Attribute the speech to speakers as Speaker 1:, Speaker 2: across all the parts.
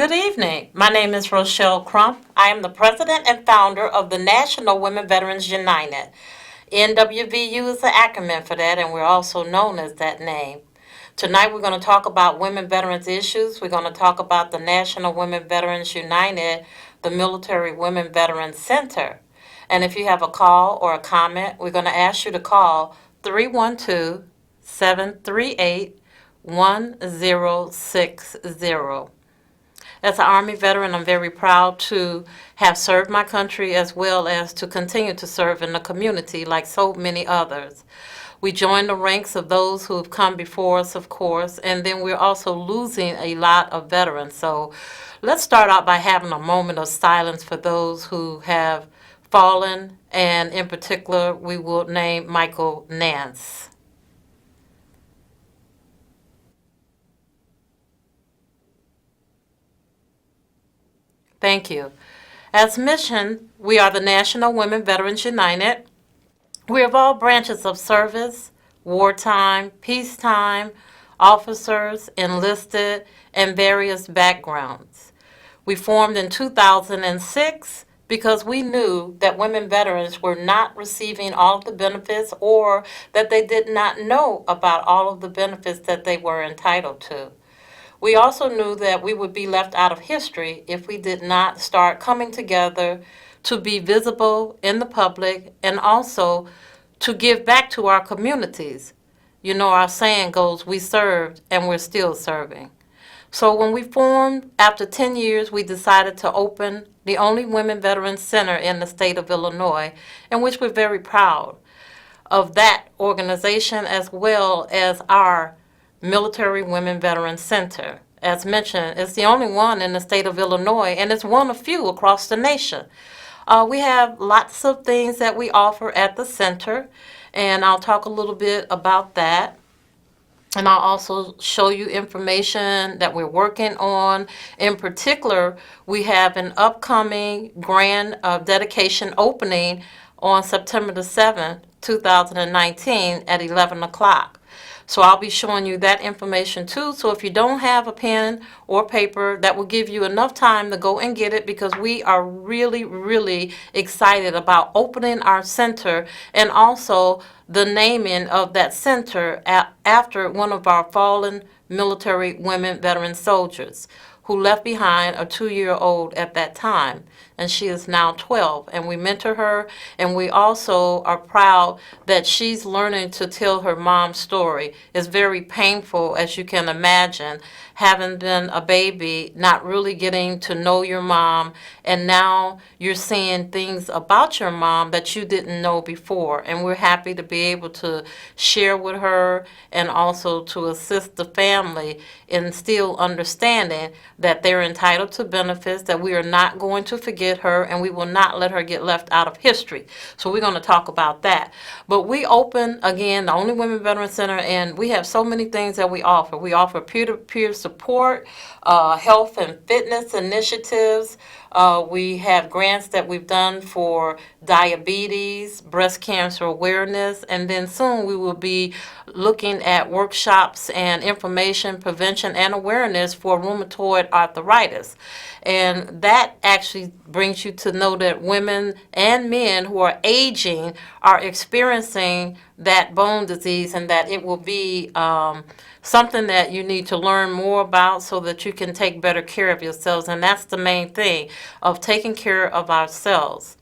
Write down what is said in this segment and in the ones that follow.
Speaker 1: Good evening. My name is Rochelle Crump. I am the president and founder of the National Women Veterans United. NWVU is the acronym for that, and we're also known as that name. Tonight, we're going to talk about women veterans issues. We're going to talk about the National Women Veterans United, the Military Women Veterans Center. And if you have a call or a comment, we're going to ask you to call 312 738 1060. As an Army veteran, I'm very proud to have served my country as well as to continue to serve in the community like so many others. We join the ranks of those who have come before us, of course, and then we're also losing a lot of veterans. So let's start out by having a moment of silence for those who have fallen, and in particular, we will name Michael Nance. Thank you. As mentioned, we are the National Women Veterans United. We have all branches of service, wartime, peacetime, officers, enlisted, and various backgrounds. We formed in 2006 because we knew that women veterans were not receiving all of the benefits or that they did not know about all of the benefits that they were entitled to. We also knew that we would be left out of history if we did not start coming together to be visible in the public and also to give back to our communities. You know, our saying goes, we served and we're still serving. So when we formed, after 10 years, we decided to open the only Women Veterans Center in the state of Illinois, in which we're very proud of that organization as well as our Military Women Veterans Center. As mentioned, it's the only one in the state of Illinois, and it's one of few across the nation. We have lots of things that we offer at the center, and I'll talk a little bit about that. And I'll also show you information that we're working on. In particular, we have an upcoming grand dedication opening on September the 7th, 2019 at 11 o'clock. So I'll be showing you that information too. So if you don't have a pen or paper, that will give you enough time to go and get it, because we are really, really excited about opening our center and also the naming of that center after one of our fallen military women veteran soldiers who left behind a 2-year-old at that time, and she is now 12. And we mentor her, and we also are proud that she's learning to tell her mom's story. It's very painful, as you can imagine, having been a baby, not really getting to know your mom, and now you're seeing things about your mom that you didn't know before. And we're happy to be able to share with her and also to assist the family in still understanding that they're entitled to benefits, that we are not going to forget her, and we will not let her get left out of history. So we're going to talk about that. But we open, again, the only Women Veteran Center, and we have so many things that we offer. We offer peer-to-peer support, health and fitness initiatives. We have grants that we've done for diabetes, breast cancer awareness, and then soon we will be looking at workshops and information, prevention, and awareness for rheumatoid arthritis. And that actually brings you to know that women and men who are aging are experiencing that bone disease, and that it will be something that you need to learn more about so that you can take better care of yourselves. And that's the main thing, of taking care of ourselves.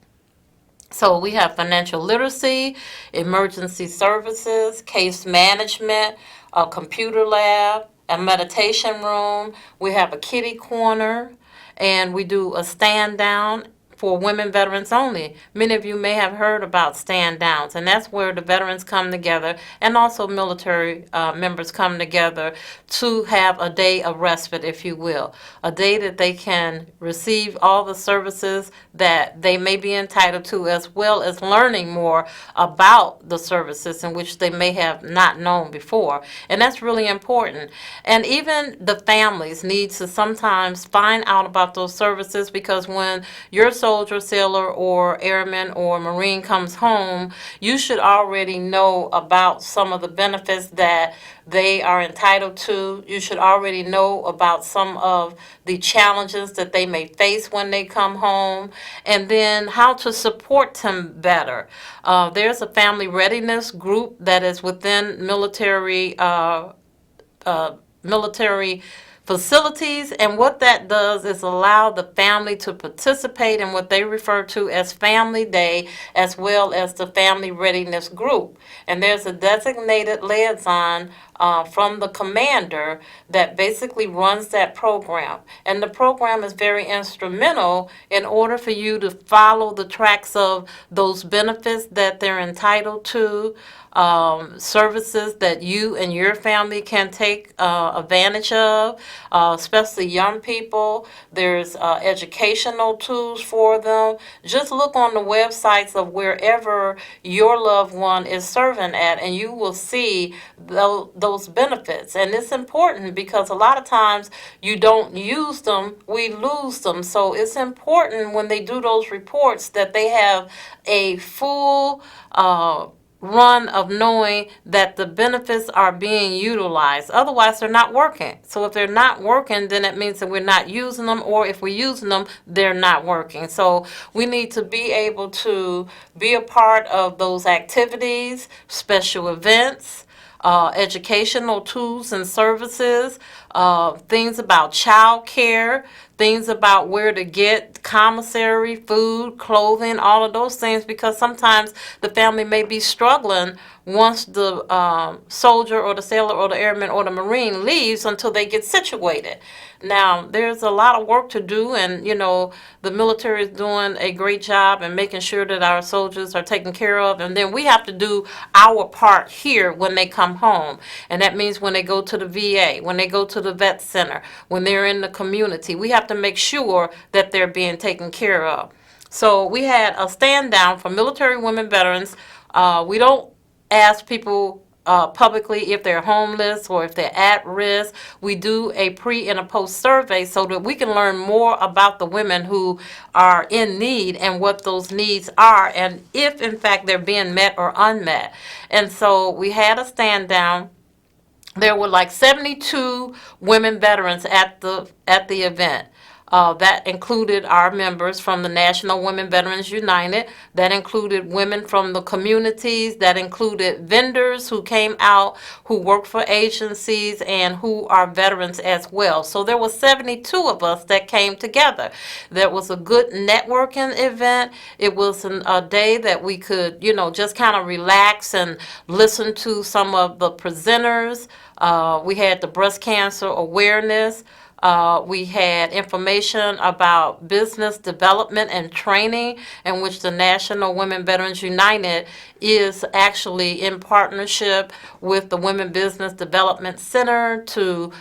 Speaker 1: So we have financial literacy, emergency services, case management, a computer lab, a meditation room. We have a kitty corner, and we do a stand down for women veterans only. Many of you may have heard about stand downs, and that's where the veterans come together and also military members come together to have a day of respite, if you will, a day that they can receive all the services that they may be entitled to, as well as learning more about the services in which they may have not known before. And that's really important. And even the families need to sometimes find out about those services, because when your soldier, sailor, or airman or Marine comes home, you should already know about some of the benefits that they are entitled to. You should already know about some of the challenges that they may face when they come home, and then how to support them better. There's a family readiness group that is within military facilities, and what that does is allow the family to participate in what they refer to as Family Day, as well as the Family Readiness Group. And there's a designated liaison from the commander that basically runs that program. And the program is very instrumental in order for you to follow the tracks of those benefits that they're entitled to, services that you and your family can take advantage of, especially young people. There's educational tools for them. Just look on the websites of wherever your loved one is serving at, and you will see those benefits. And it's important because a lot of times you don't use them, we lose them. So it's important when they do those reports that they have a full run of knowing that the benefits are being utilized. Otherwise, they're not working. So if they're not working, then it means that we're not using them, or if we're using them, they're not working. So we need to be able to be a part of those activities, special events, educational tools and services, things about child care, things about where to get commissary, food, clothing, all of those things, because sometimes the family may be struggling once the soldier or the sailor or the airman or the Marine leaves until they get situated. Now, there's a lot of work to do, and the military is doing a great job in making sure that our soldiers are taken care of, and then we have to do our part here when they come home. And that means when they go to the VA, when they go to the vet center, when they're in the community, we have to make sure that they're being taken care of. So we had a stand down for military women veterans. We don't ask people publicly if they're homeless or if they're at risk. We do a pre and a post survey so that we can learn more about the women who are in need and what those needs are, and if in fact they're being met or unmet. And so we had a stand down. There were like 72 women veterans at the event. That included our members from the National Women Veterans United. That included women from the communities. That included vendors who came out, who work for agencies, and who are veterans as well. So there were 72 of us that came together. There was a good networking event. It was a day that we could, just kind of relax and listen to some of the presenters. We had the breast cancer awareness. We had information about business development and training, in which the National Women Veterans United is actually in partnership with the Women Business Development Center to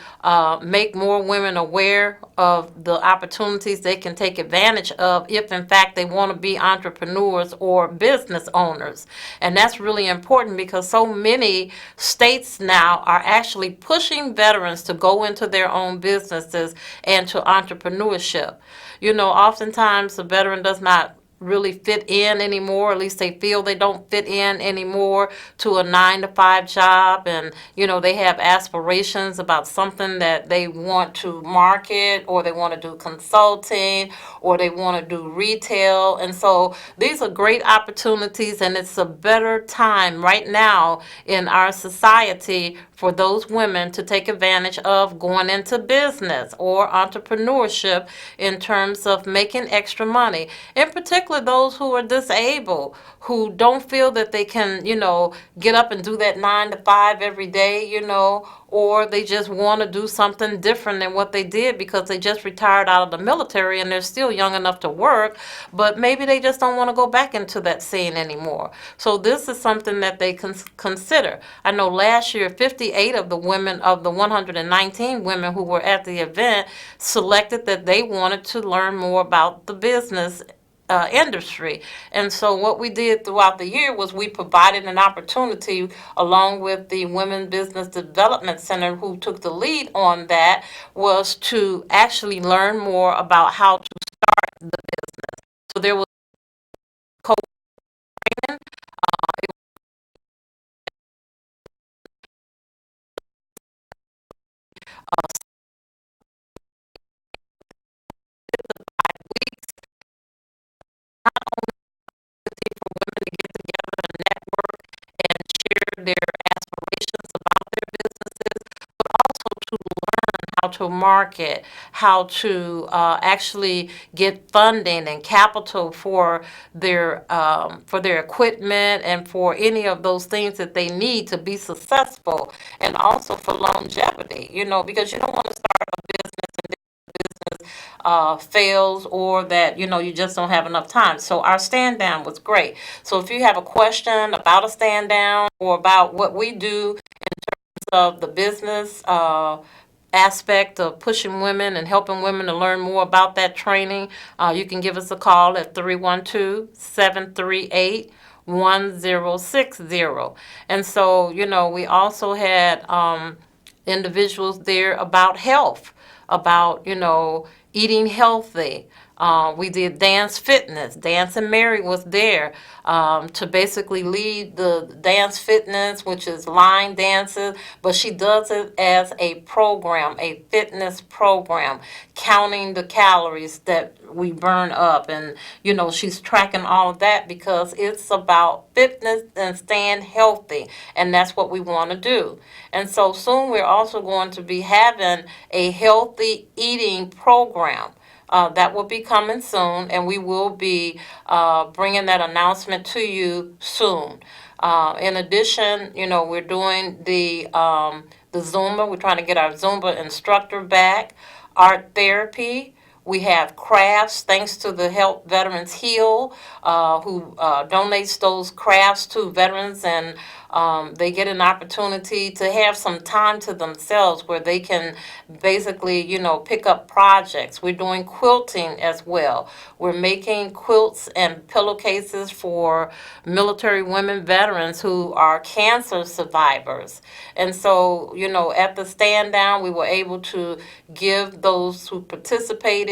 Speaker 1: make more women aware of the opportunities they can take advantage of if in fact they want to be entrepreneurs or business owners. And that's really important because so many states now are actually pushing veterans to go into their own businesses and to entrepreneurship. Oftentimes a veteran does not really fit in anymore. At least they feel they don't fit in anymore to a 9-to-5 job, and they have aspirations about something that they want to market, or they want to do consulting, or they want to do retail. And so these are great opportunities, and it's a better time right now in our society for those women to take advantage of going into business or entrepreneurship in terms of making extra money. In particular, those who are disabled, who don't feel that they can, get up and do that 9 to 5 every day, or they just want to do something different than what they did because they just retired out of the military and they're still young enough to work, but maybe they just don't want to go back into that scene anymore. So this is something that they can consider. I know last year, 58 of the women, of the 119 women who were at the event, selected that they wanted to learn more about the business industry. And so what we did throughout the year was we provided an opportunity, along with the Women Business Development Center, who took the lead on that, was to actually learn more about how to start the business. So there was co-training. It was 5 weeks for women to get together and network and share their aspirations about their businesses, but also to learn how to market, how to actually get funding and capital for their equipment and for any of those things that they need to be successful, and also for longevity. Because you don't want to start a business and fails, or that you just don't have enough time. So our stand down was great. So if you have a question about a stand down or about what we do of the business aspect of pushing women and helping women to learn more about that training, you can give us a call at 312-738-1060. And so, we also had individuals there about health, about, eating healthy. We did dance fitness. Dance and Mary was there to basically lead the dance fitness, which is line dances, but she does it as a program, a fitness program, counting the calories that we burn up. And, she's tracking all of that because it's about fitness and staying healthy. And that's what we want to do. And so soon we're also going to be having a healthy eating program. That will be coming soon, and we will be bringing that announcement to you soon. In addition, we're doing the Zumba. We're trying to get our Zumba instructor back. Art therapy. We have crafts, thanks to the Help Veterans Heal, who donates those crafts to veterans, and they get an opportunity to have some time to themselves where they can basically, pick up projects. We're doing quilting as well. We're making quilts and pillowcases for military women veterans who are cancer survivors. And so, at the stand down, we were able to give those who participated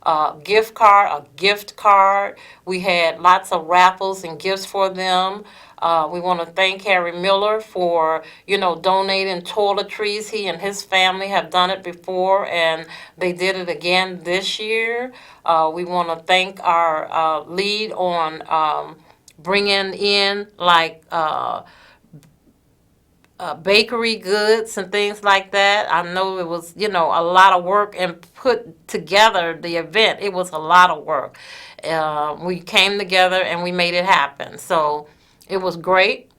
Speaker 1: a gift card. We had lots of raffles and gifts for them. We want to thank Harry Miller for, donating toiletries. He and his family have done it before, and they did it again this year. We want to thank our lead on bringing in bakery goods and things like that. I know it was, a lot of work and put together the event. It was a lot of work. We came together and we made it happen. So it was great.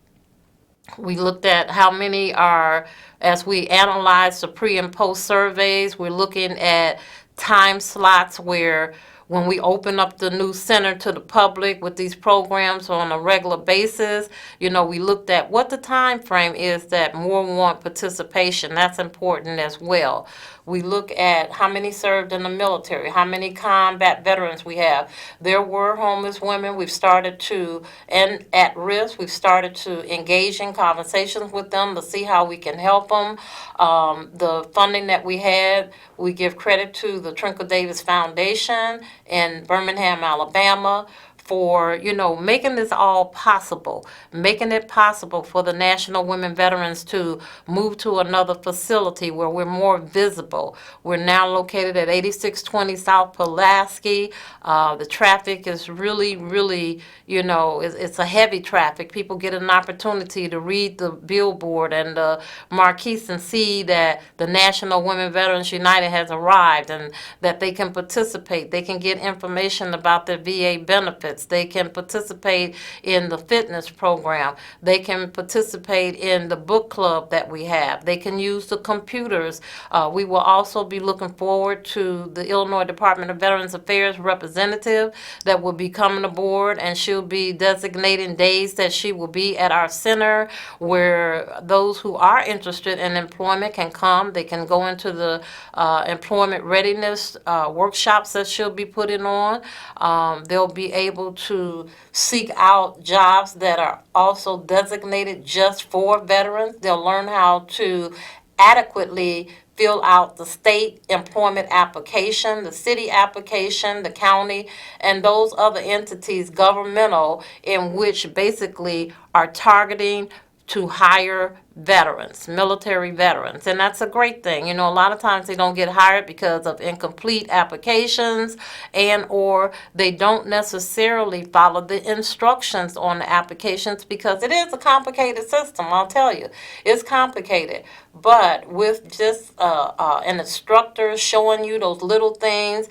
Speaker 1: We looked at how many are, as we analyzed the pre and post surveys, we're looking at time slots where when we open up the new center to the public with these programs on a regular basis, we looked at what the time frame is that more want participation. That's important as well. We look at how many served in the military, how many combat veterans we have. There were homeless women. We've started to, and at risk, we've started to engage in conversations with them to see how we can help them. The funding that we had, we give credit to the Trinkle Davis Foundation in Birmingham, Alabama, for, making this all possible, making it possible for the National Women Veterans to move to another facility where we're more visible. We're now located at 8620 South Pulaski. The traffic is really, really, it's a heavy traffic. People get an opportunity to read the billboard and the marquees and see that the National Women Veterans United has arrived, and that they can participate. They can get information about their VA benefits. They can participate in the fitness program. They can participate in the book club that we have. They can use the computers. We will also be looking forward to the Illinois Department of Veterans Affairs representative that will be coming aboard, and she'll be designating days that she will be at our center, where those who are interested in employment can come. They can go into the employment readiness workshops that she'll be putting on. They'll be able to seek out jobs that are also designated just for veterans. They'll learn how to adequately fill out the state employment application, the city application, the county, and those other entities, governmental, in which basically are targeting to hire veterans, military veterans. And that's a great thing. You know, a lot of times they don't get hired because of incomplete applications and or they don't necessarily follow the instructions on the applications because it is a complicated system, I'll tell you. It's complicated. But with just an instructor showing you those little things,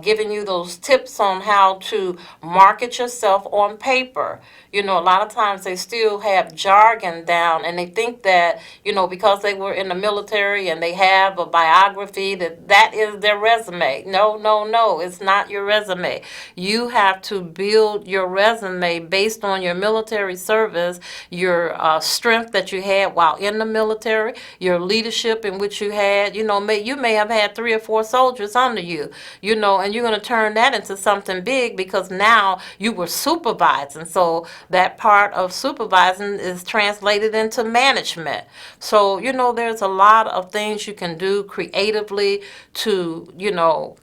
Speaker 1: giving you those tips on how to market yourself on paper. You know, a lot of times they still have jargon down and they think that, you know, because they were in the military and they have a biography that is their resume. No, no, no, it's not your resume. You have to build your resume based on your military service, your strength that you had while in the military, your leadership in which you had, you know, you may have had 3 or 4 soldiers under you, you know, and you're going to turn that into something big because now you were supervising. So that part of supervising is translated into management. So, you know, there's a lot of things you can do creatively to, you know,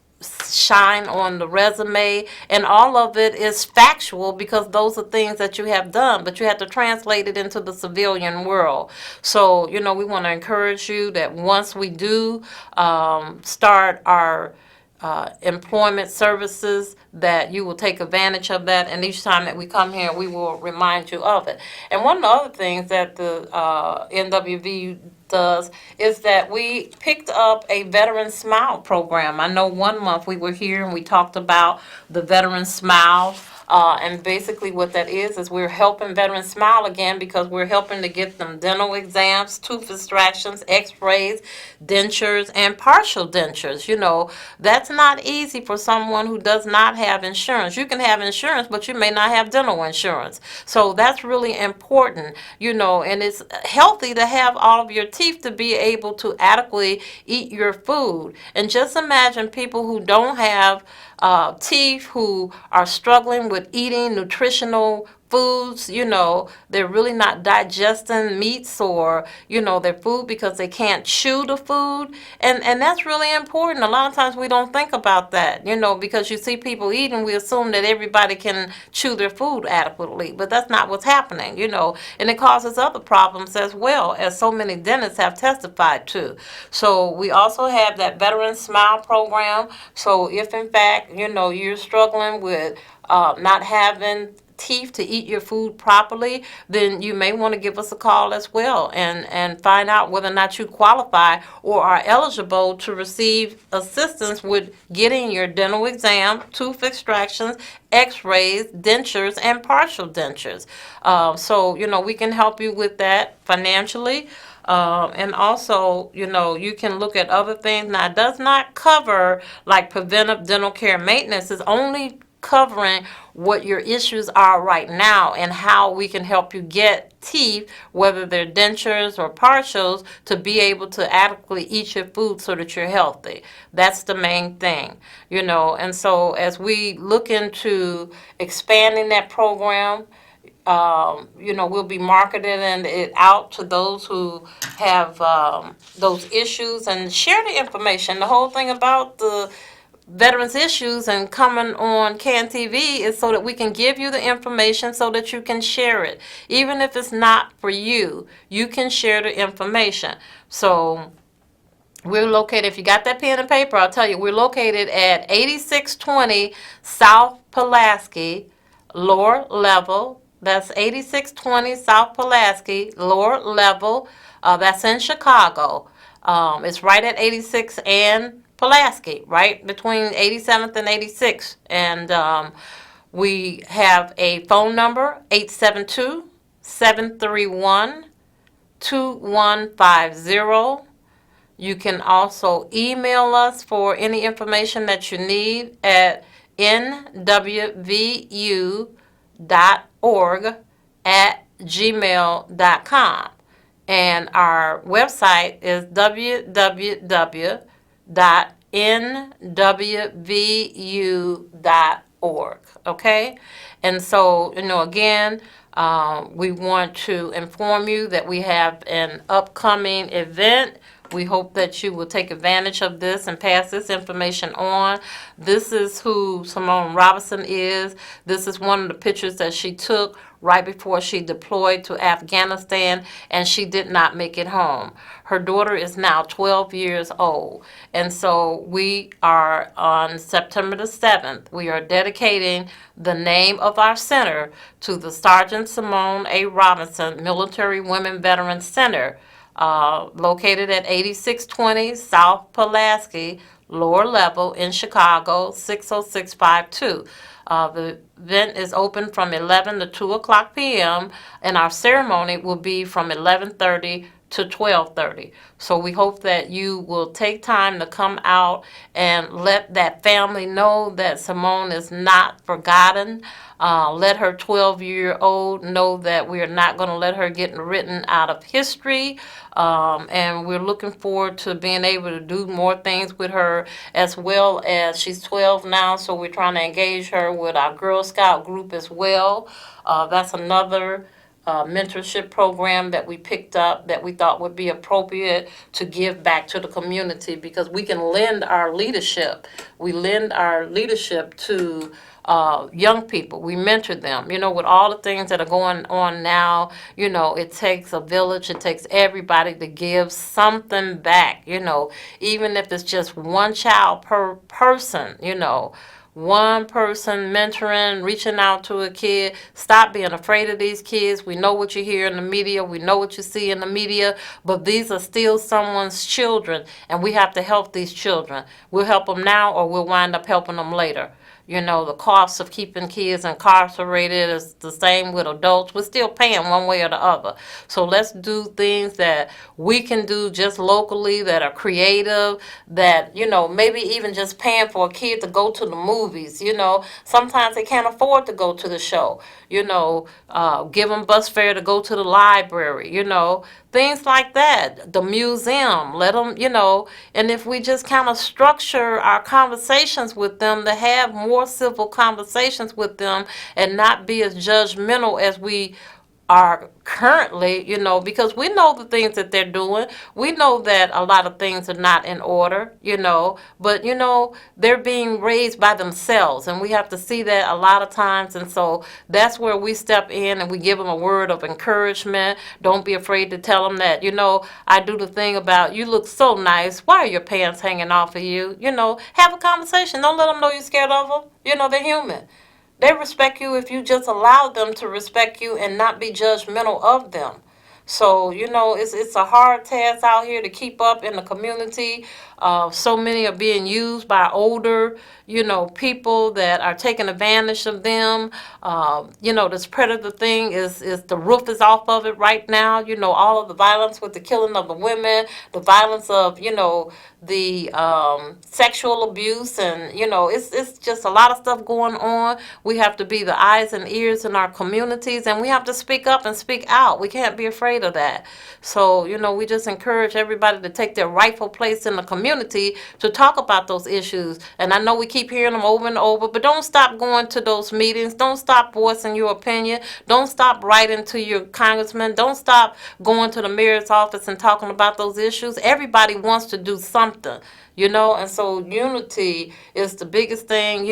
Speaker 1: shine on the resume, and all of it is factual because those are things that you have done, but you have to translate it into the civilian world. So, you know, we want to encourage you that once we do start our employment services, that you will take advantage of that, and each time that we come here we will remind you of it. And one of the other things that the NWVU does is that we picked up a Veteran Smile program. I know one month we were here and we talked about the Veteran Smile. And basically what that is we're helping veterans smile again because we're helping to get them dental exams, tooth extractions, x-rays, dentures, and partial dentures. You know, that's not easy for someone who does not have insurance. You can have insurance, but you may not have dental insurance. So that's really important, you know, and it's healthy to have all of your teeth to be able to adequately eat your food. And just imagine people who don't have teeth, who are struggling with eating nutritional foods, you know, they're really not digesting meats or, you know, their food because they can't chew the food. And that's really important. A lot of times we don't think about that, you know, because you see people eating, we assume that everybody can chew their food adequately, but that's not what's happening, you know, and it causes other problems as well, as so many dentists have testified to. So we also have that Veteran Smile program. So if in fact, you know, you're struggling with not having teeth to eat your food properly, then you may want to give us a call as well and find out whether or not you qualify or are eligible to receive assistance with getting your dental exam, tooth extractions, x-rays, dentures, and partial dentures. So, you know, we can help you with that financially. And also, you know, you can look at other things. Now, it does not cover like preventive dental care maintenance. It's only covering what your issues are right now and how we can help you get teeth, whether they're dentures or partials, to be able to adequately eat your food so that you're healthy. That's the main thing, you know. And so as we look into expanding that program, you know, we'll be marketing it out to those who have those issues and share the information. The whole thing about the veterans issues and coming on CAN TV is so that we can give you the information so that you can share it. Even if it's not for you, you can share the information. So we're located, if you got that pen and paper, I'll tell you, we're located at 8620 South Pulaski, lower level. That's 8620 South Pulaski, lower level. That's in Chicago. It's right at 86 and Pulaski, right between 87th and 86th. And we have a phone number, 872-731-2150. You can also email us for any information that you need at nwvu.org@gmail.com. And our website is www.nwvu.org. Okay? And so, you know, again, we want to inform you that we have an upcoming event We hope that you will take advantage of this and pass this information on. This is who Simone Robinson is. This is one of the pictures that she took right before she deployed to Afghanistan, and she did not make it home. Her daughter is now 12 years old. And so we are on September the 7th, we are dedicating the name of our center to the Sergeant Simone A. Robinson Military Women Veterans Center, located at 8620 South Pulaski, lower level in Chicago, 60652. The event is open from 11 to 2 o'clock p.m., and our ceremony will be from 11:30 to 12:30. So we hope that you will take time to come out and let that family know that Simone is not forgotten. Let her 12-year-old know that we are not going to let her get written out of history. And we're looking forward to being able to do more things with her, as well as she's 12 now, so we're trying to engage her with our Girl Scout group as well. That's another mentorship program that we picked up that we thought would be appropriate to give back to the community, because we can lend our leadership. We lend our leadership to young people. We mentor them. With all the things that are going on now, it takes a village. It takes everybody to give something back, even if it's just one child per person, one person mentoring, reaching out to a kid. Stop being afraid of these kids. We know what you hear in the media. We know what you see in the media, but these are still someone's children, and we have to help these children. We'll help them now, or we'll wind up helping them later. The cost of keeping kids incarcerated is the same with adults. We're still paying one way or the other. So let's do things that we can do just locally, that are creative, that, maybe even just paying for a kid to go to the movies. Sometimes they can't afford to go to the show. Give them bus fare to go to the library, things like that. The museum, let them, and if we just kind of structure our conversations with them to have more civil conversations with them and not be as judgmental as we are currently, because we know the things that they're doing. We know that a lot of things are not in order, but, they're being raised by themselves, and we have to see that a lot of times. And so that's where we step in and we give them a word of encouragement. Don't be afraid to tell them that, I do the thing about, you look so nice. Why are your pants hanging off of you? Have a conversation. Don't let them know you're scared of them. They're human. They respect you if you just allow them to respect you and not be judgmental of them. So, it's a hard task out here to keep up in the community. So many are being used by older, people that are taking advantage of them. This predator thing is the roof is off of it right now. All of the violence with the killing of the women, the violence of, the sexual abuse, and, it's just a lot of stuff going on. We have to be the eyes and ears in our communities, and we have to speak up and speak out. We can't be afraid of that. So, we just encourage everybody to take their rightful place in the community to talk about those issues. And I know we keep hearing them over and over, but don't stop going to those meetings. Don't stop voicing your opinion. Don't stop writing to your congressman. Don't stop going to the mayor's office and talking about those issues. Everybody wants to do something. And so unity is the biggest thing.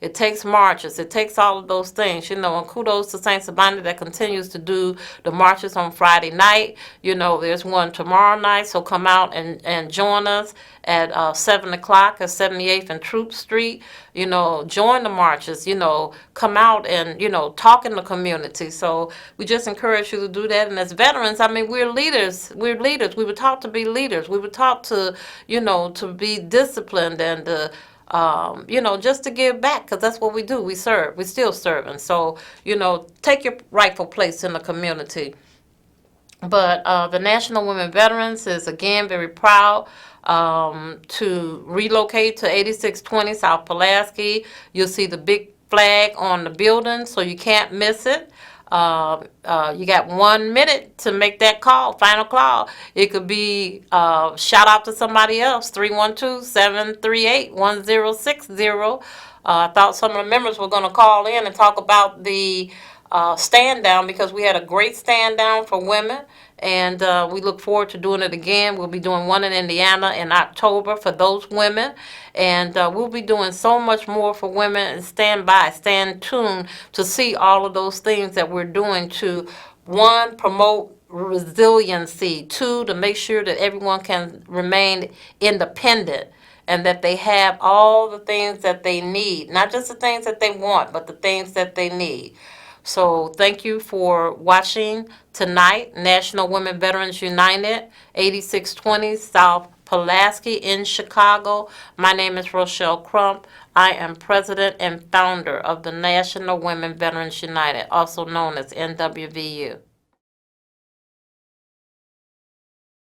Speaker 1: It takes marches, it takes all of those things, and kudos to St. Sabina that continues to do the marches on Friday night. There's one tomorrow night, so come out and join us at 7 o'clock at 78th and Troop Street. Join the marches, come out and, talk in the community. So we just encourage you to do that. And as veterans, we're leaders. We were taught to be leaders. We were taught to, to be disciplined and just to give back, because that's what we do. We serve. We still serve. And so, take your rightful place in the community. But the National Women Veterans is, again, very proud to relocate to 8620 South Pulaski. You'll see the big flag on the building, so you can't miss it. You got 1 minute to make that call, final call. It could be shout out to somebody else, 312-738-1060. I thought some of the members were going to call in and talk about the stand down, because we had a great stand down for women, and we look forward to doing it again. We'll be doing one in Indiana in October for those women, and we'll be doing so much more for women. And stand by, stand tuned to see all of those things that we're doing to, one, promote resiliency, two, to make sure that everyone can remain independent and that they have all the things that they need, not just the things that they want, but the things that they need. So thank you for watching tonight, National Women Veterans United, 8620 South Pulaski in Chicago. My name is Rochelle Crump. I am president and founder of the National Women Veterans United, also known as NWVU.